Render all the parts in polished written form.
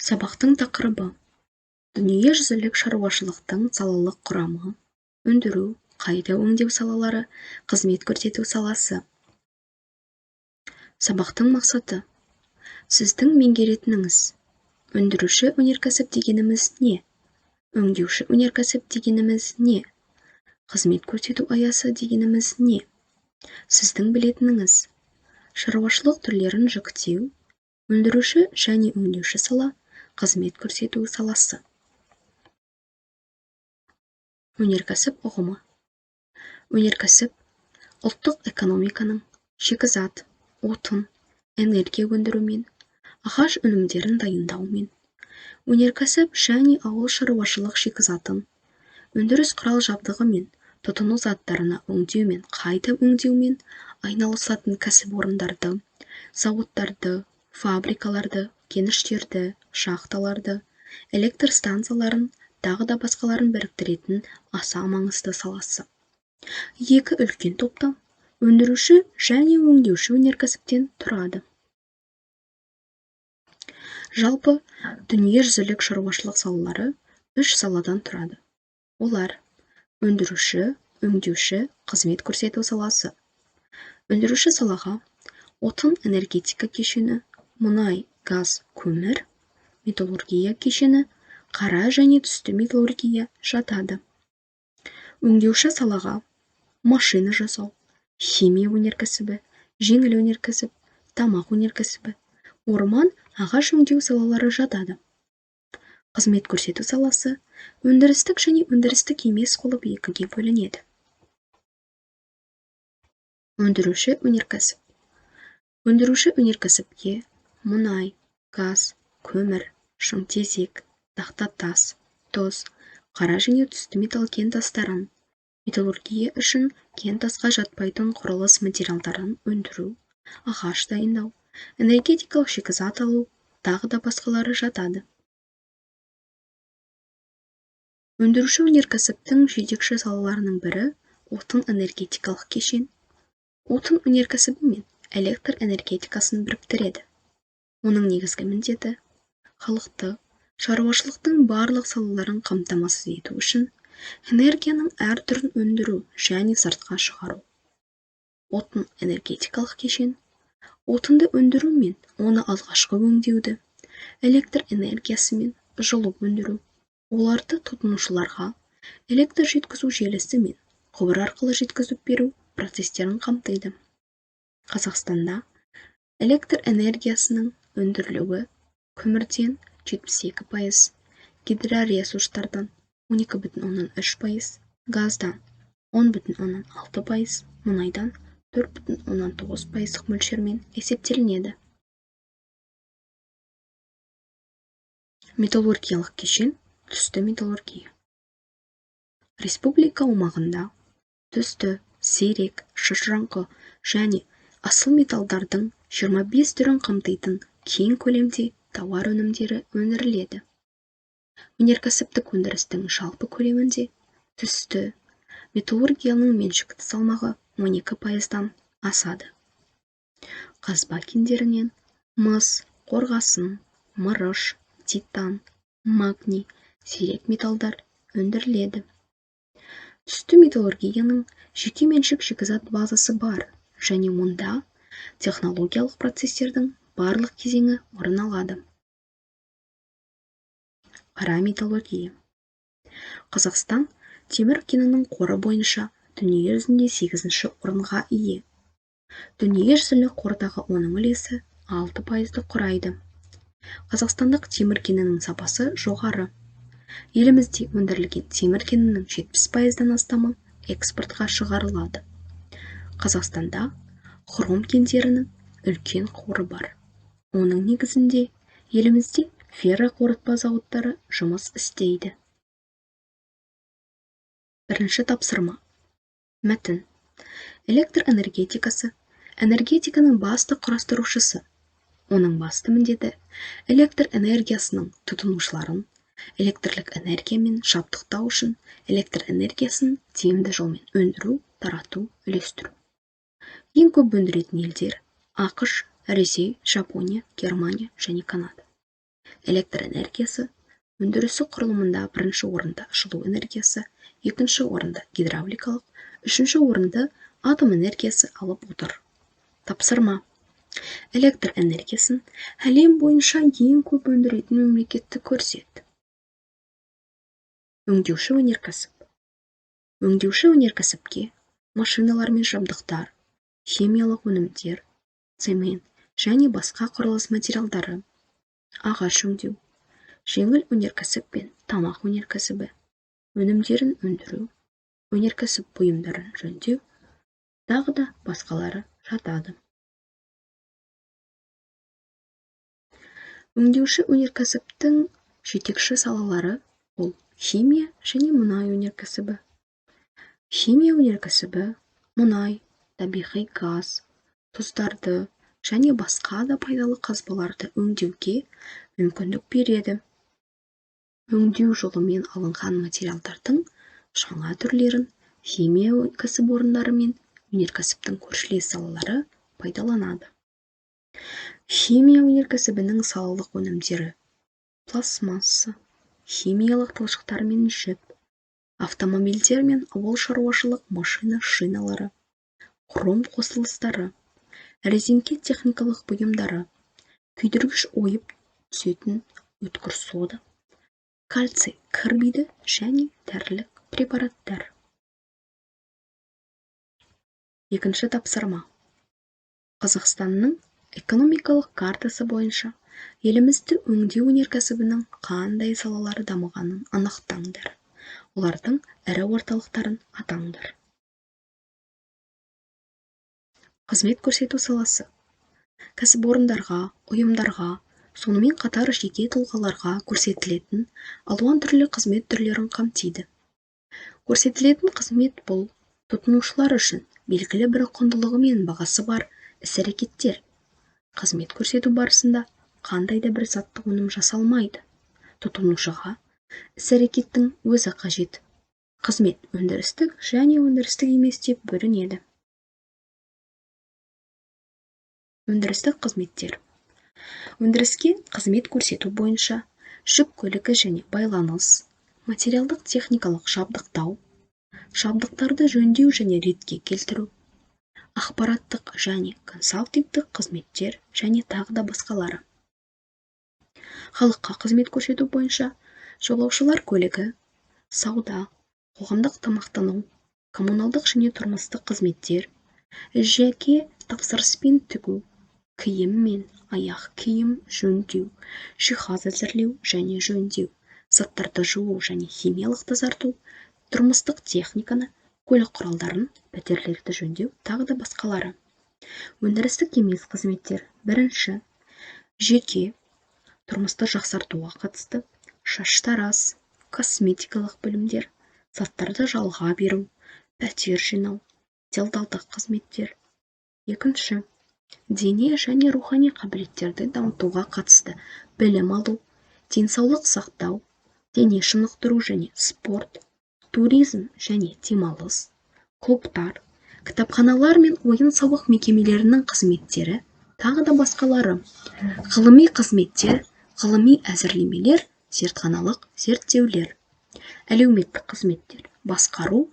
Сабақтың тақырыбы: дүниежүзілік шаруашылықтың салалық құрамы, өндіру, қайта өңдеу салалары, қызмет көрсету саласы. Сабақтың мақсаты: сіздің меңгеретініңіз. Өндіруші өнеркәсіп дегеніміз не? Өңдеуші өнеркәсіп дегеніміз не? Қызмет көрсету аясы дегеніміз не? Сіздің білетініңіз: шаруашылық түрлерін жіктеу, өндіруші және өңдеуші сала, қызмет көрсету саласы. Өнеркәсіп ұғымы: өнеркәсіп ұлттық экономиканың шикізат, отын, энергия өндірумен, ағаш өнімдерін дайындаумен, өнеркәсіп және ауыл шаруашылық шикізатын, өндіріс құрал жабдығымен, тұтыну заттарына өңдеумен, қайта өңдеумен айналысатын кәсіпорындарды, зауыттарды, фабрикаларды, кеніштерді, шахталарды, электр станцияларын, тағы да басқаларын біріктіретін аса маңызды саласы. Екі үлкен топтан өндіруші және өңдеуші өнеркәсіптен тұрады. Жалпы, дүниежүзілік шаруашылық салалары үш саладан тұрады. Олар: өндіруші, өңдеуші, қызмет көрсету саласы. Өндіруші салаға отын энергетика кешені, мұнай, газ, көмір, металлургия кешені, қара және түсті металлургия жатады. Өңдеуші салаға машина жасау, химия өнеркәсібі, жеңіл өнеркәсіп, тамақ өнеркәсібі, орман, ағаш өңдеу салалары жатады. Қызмет көрсету саласы өндірістік және өндірістік емес болып екіге бөлінеді. Өндіруші өнеркәсіп. Өндіруші өнеркәсіпке мұнай, газ, көмір, шымтезек, тақтатас, тұз, қара және түсті металл кентастарын, металлургия үшін кентасқа жатпайтын құрылыс материалдарын өндіру, ағаш дайындау, энергетикалық шикізат алу, тағы да басқалары жатады. Өндіруші өнеркәсіптің жетекші салаларының бірі отын энергетикалық кешен. Отын өнеркәсібі мен электр энергетикасын біріктіреді. Оның негізгі міндеті халықты шаруашылықтың барлық салаларын қамтамасыз ету үшін энергияның әр түрін өндіру және сыртқа шығару. Отын энергетикалық кешен отынды өндіру мен оны алғашқы өңдеуді, электр энергиясы мен жылу өндіру, оларды тұтынушыларға электр жеткізу желісі мен құбыр арқылы жеткізіп беру процестерін қамтиды. Қазақстанда электр энергиясының өндірілуі көмірден 72%, гидроресурстардан 12,3%, газдан 10,6%, мұнайдан 4,9% мөлшермен есептелінеді. Металлургиялық кешен, түсті металлургия. Республика аумағында түсті, сирек, шашыраңқы және асыл металдардың 25 түрін қамтитын кең көлемде тауар өнімдері өндіріледі. Өнеркәсіптік өндірістің жалпы көлемінде түсті металлургияның меншікті салмағы 12%-дан асады. Қазба кендерінен мыс, қорғасын, мырыш, титан, магний, сирек металдар өндіріледі. Түсті металлургияның жеке меншік шикізат базасы бар және онда технологиялық процестердің барлық кезеңі орын алады. Қара металлургия. Қазақстан темір кенінің қоры бойынша дүние жүзінде 8-ші орынға ие. Дүниежүзілік қордағы оның үлесі 6%-ды құрайды. Қазақстандық темір кенінің сапасы жоғары. Елімізде өндірілген темір кенінің 70%-дан астамы экспортқа шығарылады. Қазақстанда хром кендерінің үлкен қоры бар. Оның негізінде елімізде ферроқорытпа зауыттары жұмыс істейді. Бірінші тапсырма. Мәтін. Электр энергетикасы энергетиканың басты құрастырушысы. Оның басты міндеті электр энергиясының тұтынушыларын электрлік энергиямен жабдықтау үшін электр энергиясын тиімді жолмен өндіру, тарату, үлестіру. Ең көп өндіретін елдер ақш, Ресей, Жапония, Германия және Канада. Электр энергиясы өндірісі құрылымында бірінші орында жылу энергиясы, екінші орында гидравликалық, үшінші орынды атом энергиясы алып отыр. Тапсырма. Электр энергиясын әлем бойынша ең көп өндіретін мемлекетті көрсет. Өңдеуші өнеркәсіп. Өңдеуші өнеркәсіпке машиналар мен жабдықтар, химиялық өнімдер, цемент және басқа құрылыс материалдары, ағаш өңдеу, жеңіл өнеркәсіп пен тамақ өнеркәсібі, өнімдерін өндіру, өнеркәсіп бұйымдарын жөндеу, тағы да басқалары жатады. Өңдеуші өнеркәсіптің жетекші салалары ол химия және мұнай өнеркәсібі. Химия өнеркәсібі мұнай, табиғи газ, тұздарды және басқа да пайдалы қазбаларды өңдеуге мүмкіндік береді. Өңдеу жолымен алынған материалдардың жаңа түрлерін химия кәсіпорындары мен өнеркәсіптің көршілес салалары пайдаланады. Химия өнеркәсібінің салалық өнімдері пластмасса, химиялық талшықтар мен жіп, автомобильдер мен ауыл шаруашылық машина шиналары, хром қосылыстары, резеңке техникалық бұйымдары, күйдіргіш ойып түсетін өткір сода, кальций карбиді және дәрілік препараттар. Екінші тапсырма. Қазақстанның экономикалық картасы бойынша елімізді өңдеу өнеркәсібінің қандай салалары дамығанын анықтаңдар. Олардың ірі орталықтарын атаңдар. Қызмет көрсету саласы. Кәсіпорындарға, ұйымдарға, сонымен қатар жеке тұлғаларға көрсетілетін алуан түрлі қызмет түрлерін қамтиды. Көрсетілетін қызмет бұл тұтынушылар үшін белгілі бір құндылығы мен бағасы бар іс-әрекеттер. Қызмет көрсету барысында қандай да бір заттық өнім жасалмайды. Тұтынушыға іс-әрекеттің өзі қажет. Қызмет өндірістік және өндірістік емес деп бөлінеді. Өндірістік қызметтер. Өндіріске қызмет көрсету бойынша жүк көлігі және байланыс, материалдық техникалық жабдықтау, жабдықтарды жөндеу және ретке келтіру, ақпараттық және консалтингтік қызметтер және тағы да басқалары. Халыққа қызмет көрсету бойынша жолаушылар көлігі, сауда, қоғамдық тамақтану, коммуналдық және тұрмыстық қызметтер, жеке тапсырыспен тігу, киім мен аяқ киім жөндеу, жиһаз әзірлеу және жөндеу, заттарды жуу және химиялық тазарту, тұрмыстық техниканы, көлік құралдарын, пәтерлерді жөндеу, тағы да басқалары. Өндірістік емес қызметтер. Бірінші, жеке тұрмысты жақсартуға қатысты шаштараз, косметикалық білімдер, заттарды жалға беру, пәтер жинау, делдалдық қызметтер. Екінші, дене және рухани қабілеттерді дамытуға қатысты білім алу, денсаулық сақтау, дене шынықтыру және спорт, туризм және демалыс, клубтар, кітапханалар мен ойын-сауық мекемелерінің қызметтері, тағы да басқалары. Ғылыми қызметтер, ғылыми әзірлемелер, зертханалық зерттеулер. Әлеуметтік қызметтер, басқару,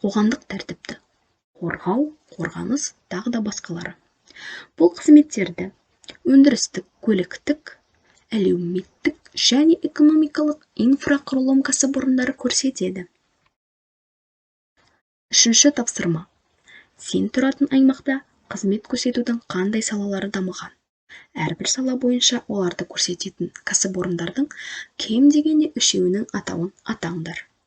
қоғамдық тәртіпті қорғау, қорғаныс, тағы да басқалары. Бұл қызметтерді өндірістік, көліктік, әлеуметтік және экономикалық инфрақұрылым кәсіпорындары көрсетеді. Үшінші тапсырма. Сен тұратын аймақта қызмет көрсетудің қандай салалары дамыған? Әрбір сала бойынша оларды көрсететін кәсіпорындардың кем дегенде үшеуінің атауын атаңдар.